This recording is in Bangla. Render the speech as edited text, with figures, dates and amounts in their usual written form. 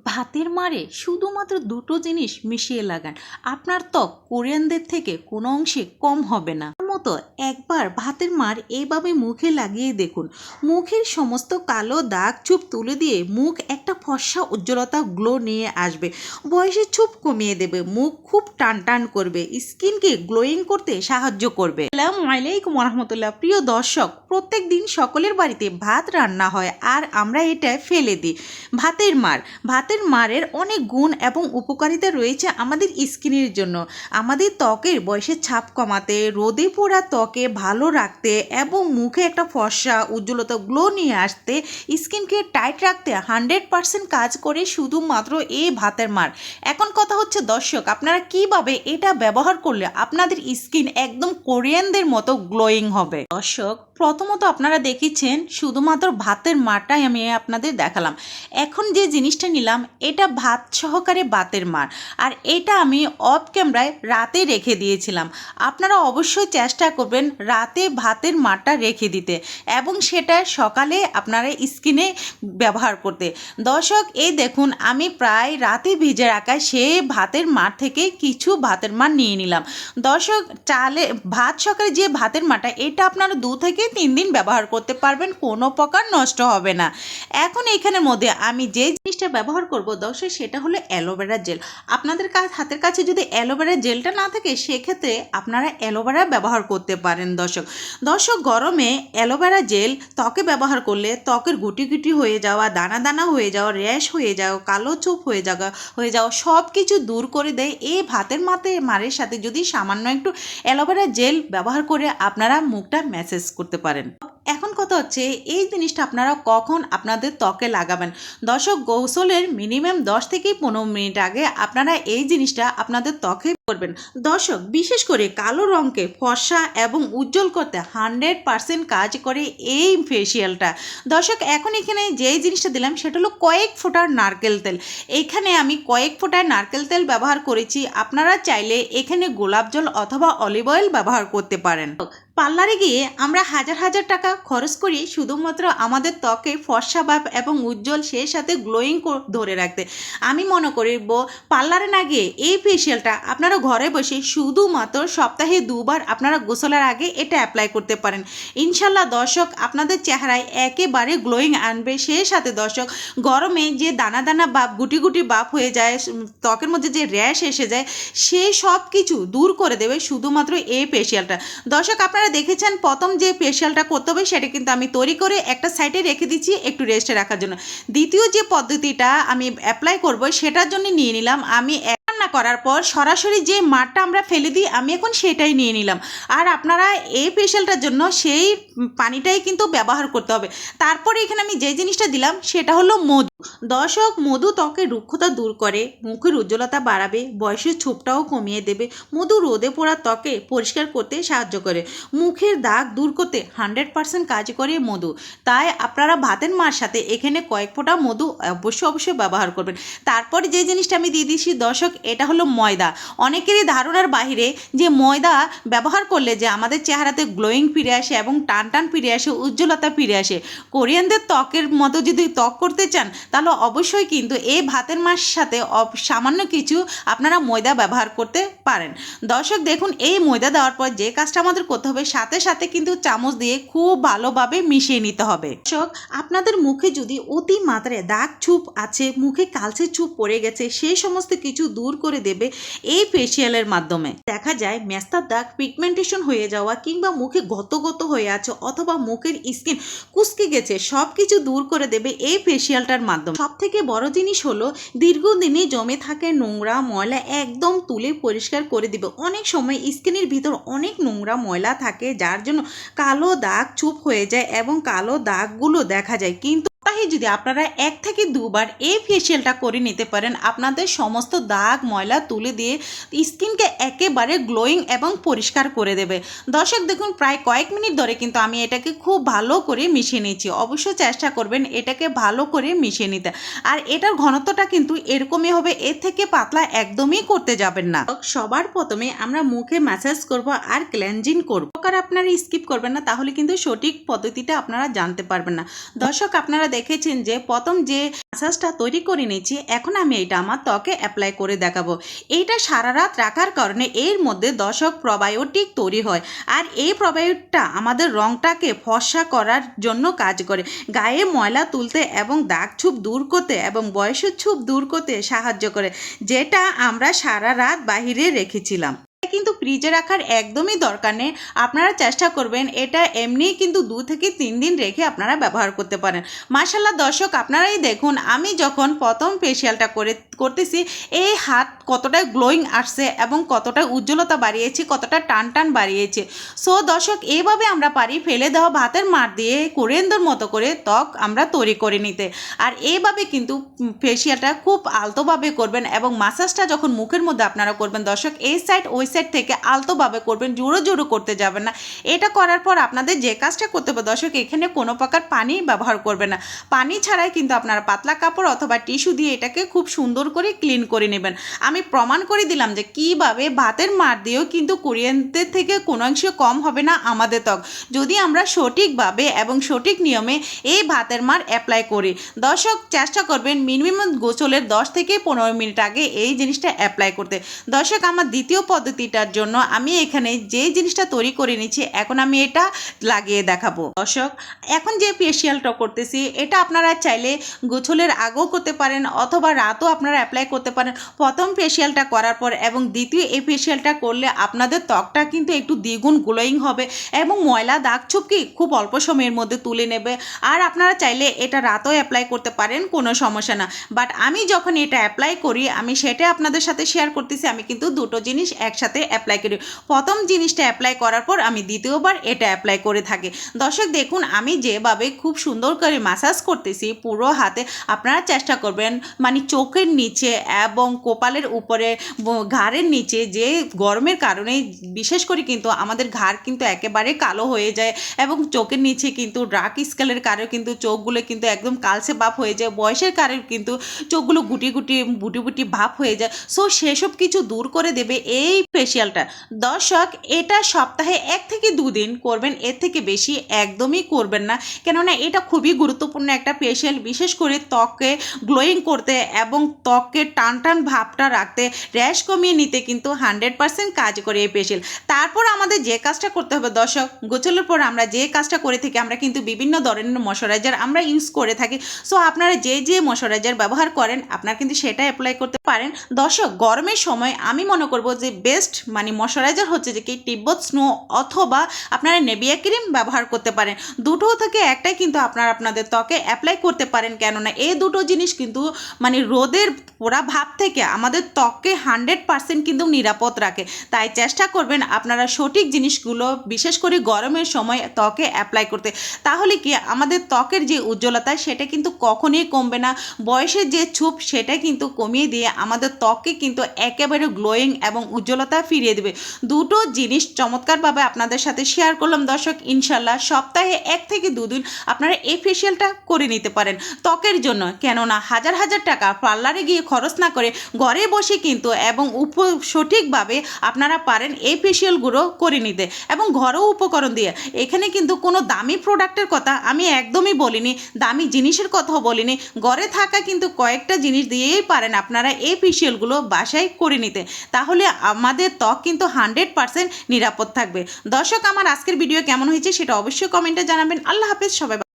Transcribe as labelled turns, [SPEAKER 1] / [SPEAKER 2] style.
[SPEAKER 1] ভাতের মারে শুধুমাত্র দুটো জিনিস মিশিয়ে লাগান, আপনার ত্বক কোরিয়ানদের থেকে কোনো অংশে কম হবে না। মতো একবার ভাতের মার এইভাবে মুখে লাগিয়ে দেখুন, মুখের সমস্ত কালো দাগ চুপ তুলে দিয়ে মুখ একটা ফর্সা উজ্জ্বলতা গ্লো নিয়ে আসবে, বয়সের চুপ কমিয়ে দেবে, মুখ খুব টান টান করবে, স্কিনকে গ্লোয়িং করতে সাহায্য করবে। আসসালামু আলাইকুম রহমতুল্লাহ। প্রিয় দর্শক, প্রত্যেক দিন সকলের বাড়িতে ভাত রান্না হয় আর আমরা এটা ফেলে দিই। ভাতের মারের অনেক গুণ এবং উপকারিতা রয়েছে আমাদের স্কিনের জন্য, আমাদের ত্বকের বয়সের ছাপ কমাতে, রোদে পোড়া ত্বকে ভালো রাখতে এবং মুখে একটা ফর্সা উজ্জ্বলতা গ্লো নিয়ে আসতে, স্কিনকে টাইট রাখতে 100% কাজ করে শুধুমাত্র এই ভাতের মার। এখন কথা হচ্ছে দর্শক, আপনারা কিভাবে এটা ব্যবহার করলে আপনাদের স্কিন একদম কোরিয়ানদের মতো গ্লোয়িং হবে। দর্শক, প্রথমত আপনারা দেখেছেন শুধুমাত্র ভাতের মারটাই আমি আপনাদের দেখালাম। এখন যে জিনিসটা নিলাম এটা ভাত সহকারে ভাতের মার, আর এটা আমি অফ ক্যামেরায় রাতে রেখে দিয়েছিলাম। আপনারা অবশ্যই চেষ্টা করবেন রাতে ভাতের মারটা রেখে দিতে এবং সেটা সকালে আপনারা স্কিনে ব্যবহার করতে। দর্শক, এই দেখুন আমি প্রায় রাতে ভিজে রাখা সেই ভাতের মার থেকে কিছু ভাতের মার নিয়ে নিলাম। দর্শক, ভাত সকালে যে ভাতের মারটা এটা আপনারা 2 থেকে 3 দিন ব্যবহার করতে পারবেন, কোনো প্রকার নষ্ট হবে না। এখন এখানের মধ্যে আমি যে জিনিসটা ব্যবহার করব দর্শক, সেটা হলো অ্যালোভেরা জেল। আপনাদের হাতের কাছে যদি অ্যালোভেরা জেলটা না থাকে সেক্ষেত্রে আপনারা অ্যালোভেরা ব্যবহার করতে পারেন। দর্শক, গরমে অ্যালোভেরা জেল ত্বকে ব্যবহার করলে ত্বকের গুটি গুটি হয়ে যাওয়া, দানা দানা হয়ে যাওয়া, র্যাশ হয়ে যাওয়া, কালো চোপ হয়ে যাওয়া সব কিছু দূর করে দেয়। এই ভাতের মারের সাথে যদি সামান্য একটু অ্যালোভেরা জেল ব্যবহার করে আপনারা মুখটা ম্যাসেজ করতে পারেন। এখন কথা হচ্ছে এই জিনিসটা আপনারা কখন আপনাদের ত্বকে লাগাবেন। দর্শক, গোসলের মিনিমাম 10 থেকে 15 মিনিট আগে আপনারা এই জিনিসটা আপনাদের ত্বকে করবেন। দর্শক, বিশেষ করে কালো রঙকে ফর্সা এবং উজ্জ্বল করতে 100% কাজ করে এই ফেসিয়ালটা। দর্শক, এখন এখানে যে জিনিসটা দিলাম সেটা হলো কয়েক ফোঁটার নারকেল তেল। এখানে আমি কয়েক ফোঁটার নারকেল তেল ব্যবহার করেছি, আপনারা চাইলে এখানে গোলাপ জল অথবা অলিভ অয়েল ব্যবহার করতে পারেন। পার্লারে গিয়ে আমরা হাজার হাজার টাকা খরচ করি শুধুমাত্র আমাদের ত্বকে ফর্সা ভাব এবং উজ্জ্বল সেই সাথে গ্লোয়িং ধরে রাখতে। আমি মনে করব পার্লারে না গিয়ে এই ফেসিয়ালটা আপনারা ঘরে বসে শুধুমাত্র সপ্তাহে 2 বার আপনারা গোসলের আগে এটা অ্যাপ্লাই করতে পারেন। ইনশাল্লাহ দর্শক, আপনাদের চেহারায় একেবারে গ্লোয়িং আনবে। সেই সাথে দর্শক, গরমে যে দানা দানা ভাব, গুটি গুটি ভাব হয়ে যায়, ত্বকের মধ্যে যে র্যাশ এসে যায়, সেই সব কিছু দূর করে দেবে শুধুমাত্র এই ফেসিয়ালটা। দর্শক, আপনারা দেখেছেন প্রথম যে ফেসিয়ালটা করতে হবে সেটা কিন্তু আমি তৈরি করে একটা সাইডে রেখে দিচ্ছি একটু রেস্টে রাখার জন্য। দ্বিতীয় যে পদ্ধতিটা আমি অ্যাপ্লাই করব সেটার জন্য নিয়ে নিলাম আমি রান্না করার পর সরাসরি যে মারটা আমরা ফেলে দিই, আমি এখন সেটাই নিয়ে নিলাম। আর আপনারা এই ফেসিয়ালটার জন্য সেই পানিটাই কিন্তু ব্যবহার করতে হবে। তারপরে এখানে আমি যে জিনিসটা দিলাম সেটা হলো মধু। দর্শক, মধু ত্বকের রুক্ষতা দূর করে, মুখের উজ্জ্বলতা বাড়াবে, বয়সের ছোপটাও কমিয়ে দেবে। মধু রোদে পোড়া ত্বকে পরিষ্কার করতে সাহায্য করে, মুখের দাগ দূর করতে 100% কাজ করে মধু। তাই আপনারা ভাতের মার সাথে এখানে কয়েক ফোঁটা মধু অবশ্যই ব্যবহার করবেন। তারপরে যে জিনিসটা আমি দিয়ে দিচ্ছি দর্শক, এটা হলো ময়দা। অনেকেরই ধারণার বাইরে যে ময়দা ব্যবহার করলে যে আমাদের চেহারাতে গ্লোয়িং ফিরে আসে এবং টান টান ফিরে আসে, উজ্জ্বলতা ফিরে আসে। কোরিয়ানদের ত্বকের মতো যদি ত্বক করতে চান তাহলে অবশ্যই কিন্তু এই ভাতের মার সাথে সামান্য কিছু আপনারা ময়দা ব্যবহার করতে পারেন। দর্শক দেখুন, এই ময়দা দেওয়ার পর যে কাজটা আমাদের করতে হবে, সাথে সাথে কিন্তু চামচ দিয়ে খুব ভালোভাবে মিশিয়ে নিতে হবে। দর্শক, আপনাদের মুখে যদি অতি মাত্রায় দাগ চুপ আছে, মুখে কালচে চুপ পড়ে গেছে, সেই সমস্ত কিছু দূর করে দেবে এই ফেসিয়ালের মাধ্যমে। দেখা যায় মেস্তার দাগ, পিগমেন্টেশন হয়ে যাওয়া কিংবা মুখে গত হয়ে আছে অথবা মুখের স্কিন কুচকে গেছে, সব কিছু দূর করে দেবে এই ফেসিয়ালটার মাধ্যমে। সব থেকে বড় জিনিস হলো দীর্ঘদিনে জমে থাকে নোংরা ময়লা একদম তুলে পরিষ্কার করে দিবে। অনেক সময় স্কিনের ভিতর অনেক নোংরা ময়লা থাকে যার জন্য কালো দাগ চুপ হয়ে যায় এবং কালো দাগগুলো দেখা যায়। কিন্তু যদি আপনারা 1 থেকে 2 বার এই ফেসিয়ালটা করে নিতে পারেন, আপনাদের সমস্ত দাগ ময়লা তুলে দিয়ে স্কিনকে একেবারে গ্লোয়িং এবং পরিষ্কার করে দেবে। দর্শক দেখুন, প্রায় কয়েক মিনিট ধরে কিন্তু আমি এটাকে খুব ভালো করে মিশিয়ে নিচ্ছি। অবশ্যই চেষ্টা করবেন এটাকে ভালো করে মিশিয়ে নিতে। আর এটার ঘনত্বটা কিন্তু এরকমই হবে, এর থেকে পাতলা একদমই করতে যাবেন না। সবার প্রথমে আমরা মুখে ম্যাসাজ করব আর ক্লেনজিং করব। আর আপনারা স্কিপ করবেন না, তাহলে কিন্তু সঠিক পদ্ধতিটা আপনারা জানতে পারবেন না। দর্শক, আপনারা দেখেছেন যে প্রথম যে মাসাজটা তৈরি করে নিচ্ছি, এখন আমি এটা আমার ত্বকে অ্যাপ্লাই করে দেখাবো। এইটা সারা রাত রাখার কারণে এর মধ্যে দশক প্রবায়োটিক তৈরি হয়, আর এই প্রবায়োটিকটা আমাদের রংটাকে ফর্সা করার জন্য কাজ করে, গায়ে ময়লা তুলতে এবং দাগ ছোপ দূর করতে এবং বয়সের ছোপ দূর করতে সাহায্য করে, যেটা আমরা সারা রাত বাহিরে রেখেছিলাম। কিন্তু ফ্রিজে রাখার একদমই দরকার নেই, আপনারা চেষ্টা করবেন এটা এমনিই কিন্তু 2 থেকে 3 দিন রেখে আপনারা ব্যবহার করতে পারেন। মাশাআল্লাহ দর্শক, আপনারাই দেখুন আমি যখন প্রথম ফেসিয়ালটা করতেছি এই হাত কতটা গ্লোয়িং আসছে এবং কতটা উজ্জ্বলতা বাড়িয়েছে, কতটা টান টান বাড়িয়েছে। সো দর্শক, এইভাবে আমরা পারি ফেলে দেওয়া ভাতের মার দিয়ে কোরিয়ান্ডার মতো করে ত্বক আমরা তৈরি করে নিতে। আর এইভাবে কিন্তু ফেসিয়ালটা খুব আলতোভাবে করবেন এবং মাসাজটা যখন মুখের মধ্যে আপনারা করবেন দর্শক, এই সাইড ওই সাইড থেকে আলতোভাবে করবেন, জোরে জোরে করতে যাবেন না। এটা করার পর আপনাদের যে কাজটা করতে হবে দর্শক, এখানে কোনো প্রকার পানি ব্যবহার করবেন না। পানি ছাড়াই কিন্তু আপনারা পাতলা কাপড় অথবা টিস্যু দিয়ে এটাকে খুব সুন্দর করে ক্লিন করে নেবেন। আমি প্রমাণ করে দিলাম যে কিভাবে ভাতের মার দিয়েও কিন্তু কোরিয়ানদের থেকে কোনো অংশে কম হবে না আমাদের ত্বক, যদি আমরা সঠিকভাবে এবং সঠিক নিয়মে এই ভাতের মার অ্যাপ্লাই করি। দর্শক, চেষ্টা করবেন মিনিমাম গোসলের 10 থেকে 15 মিনিট আগে এই জিনিসটা অ্যাপ্লাই করতে। দর্শক, আমার দ্বিতীয় পদ্ধতিটার জন্য আমি এখানে যে জিনিসটা তৈরি করে নিচ্ছি, এখন আমি এটা লাগিয়ে দেখাবো। দর্শক, এখন যে ফেসিয়ালটা করতেছি এটা আপনারা চাইলে গোসলের আগেও করতে পারেন অথবা রাতও আপনারা অ্যাপ্লাই করতে পারেন। প্রথম ফেসিয়ালটা করার পর এবং দ্বিতীয় এই ফেসিয়ালটা করলে আপনাদের ত্বকটা কিন্তু একটু দ্বিগুণ গ্লোয়িং হবে এবং ময়লা দাগ ছোপকে খুব অল্প সময়ের মধ্যে তুলে নেবে। আর আপনারা চাইলে এটা রাতও অ্যাপ্লাই করতে পারেন, কোনো সমস্যা না। বাট আমি যখন এটা অ্যাপ্লাই করি আমি সেটা আপনাদের সাথে শেয়ার করতেছি। আমি কিন্তু দুটো জিনিস একসাথে অ্যাপ্লাই করি। প্রথম জিনিসটা অ্যাপ্লাই করার পর আমি দ্বিতীয়বার এটা অ্যাপ্লাই করে থাকি। দর্শক দেখুন, আমি যেভাবে খুব সুন্দর করে ম্যাসাজ করতেছি পুরো হাতে, আপনারা চেষ্টা করবেন মানে চোখের নিচে এবং কপালের উপরে, ঘাড়ের নিচে, যে গরমের কারণে বিশেষ করে কিন্তু আমাদের ঘাড় কিন্তু একেবারে কালো হয়ে যায় এবং চোখের নিচে কিন্তু ডার্ক স্কেলের কারণে কিন্তু চোখগুলো কিন্তু একদম কালচে ভাব হয়ে যায়, বয়সের কারণে কিন্তু চোখগুলো গুটি বুটি ভাব হয়ে যায়। সো সেসব কিছু দূর করে দেবে এই ফেসিয়ালটা। দর্শক, এটা সপ্তাহে 1 থেকে 2 দিন করবেন, এর থেকে বেশি একদমই করবেন না, কেননা এটা খুবই গুরুত্বপূর্ণ একটা ফেসিয়াল, বিশেষ করে ত্বককে গ্লোয়িং করতে এবং ত্বককে টান টান ভাবটা রাখতে, র্যাশ কমিয়ে নিতে কিন্তু 100% কাজ করে এই ফেসিয়াল। তারপর আমাদের যে কাজটা করতে হবে দর্শক, গোসলের পর আমরা যে কাজটা করে থাকি, আমরা কিন্তু বিভিন্ন ধরনের ময়শ্চারাইজার আমরা ইউজ করে থাকি। সো আপনারা যে ময়শ্চারাইজার ব্যবহার করেন আপনারা কিন্তু সেটা অ্যাপ্লাই করতে পারেন। দর্শক, গরমের সময় আমি মনে করব যে বেস্ট মানে ময়শ্চারাইজার হচ্ছে যে কি তিব্বত স্নো অথবা আপনারা নেভিয়া ক্রিম ব্যবহার করতে পারেন। দুটো থেকে একটাই কিন্তু আপনারা আপনাদের ত্বকে অ্যাপ্লাই করতে পারেন, কেননা এই দুটো জিনিস কিন্তু মানে রোদের পোড়া ভাব থেকে আমাদের ত্বককে 100% কিন্তু নিরাপদ রাখে। তাই চেষ্টা করবেন আপনারা সঠিক জিনিসগুলো বিশেষ করে গরমের সময় ত্বকে অ্যাপ্লাই করতে, তাহলে কি আমাদের ত্বকের যে উজ্জ্বলতা সেটা কিন্তু কখনোই কমবে না, বয়সের যে ছোপ সেটা কিন্তু কমিয়ে দিয়ে আমাদের ত্বককে কিন্তু একেবারে গ্লোয়িং এবং উজ্জ্বলতা ফিরিয়ে দেবে। দুটো জিনিস চমৎকারভাবে আপনাদের সাথে শেয়ার করলাম দর্শক। ইনশাল্লাহ সপ্তাহে 1 থেকে 2 দিন আপনারা এই ফেসিয়ালটা করে নিতে পারেন ত্বকের জন্য, কেননা হাজার হাজার টাকা পার্লারে গিয়ে খরচ না করে ঘরে বসে কিন্তু এবং সঠিকভাবে আপনারা পারেন এই ফেসিয়ালগুলো করে নিতে এবং ঘরোয়া উপকরণ দিয়ে। এখানে কিন্তু কোনো দামি প্রোডাক্টের কথা আমি একদমই বলিনি, দামি জিনিসের কথাও বলিনি, ঘরে থাকা কিন্তু কয়েকটা জিনিস দিয়েই পারেন আপনারা এই ফেসিয়ালগুলো বাসায় করে নিতে, তাহলে আমাদের ত্বক কিন্তু 100% নিরাপদ থাকবে। দর্শক, আমার আজকের ভিডিও কেমন হয়েছে সেটা অবশ্যই কমেন্টে জানাবেন। আল্লাহ হাফেজ সবাই।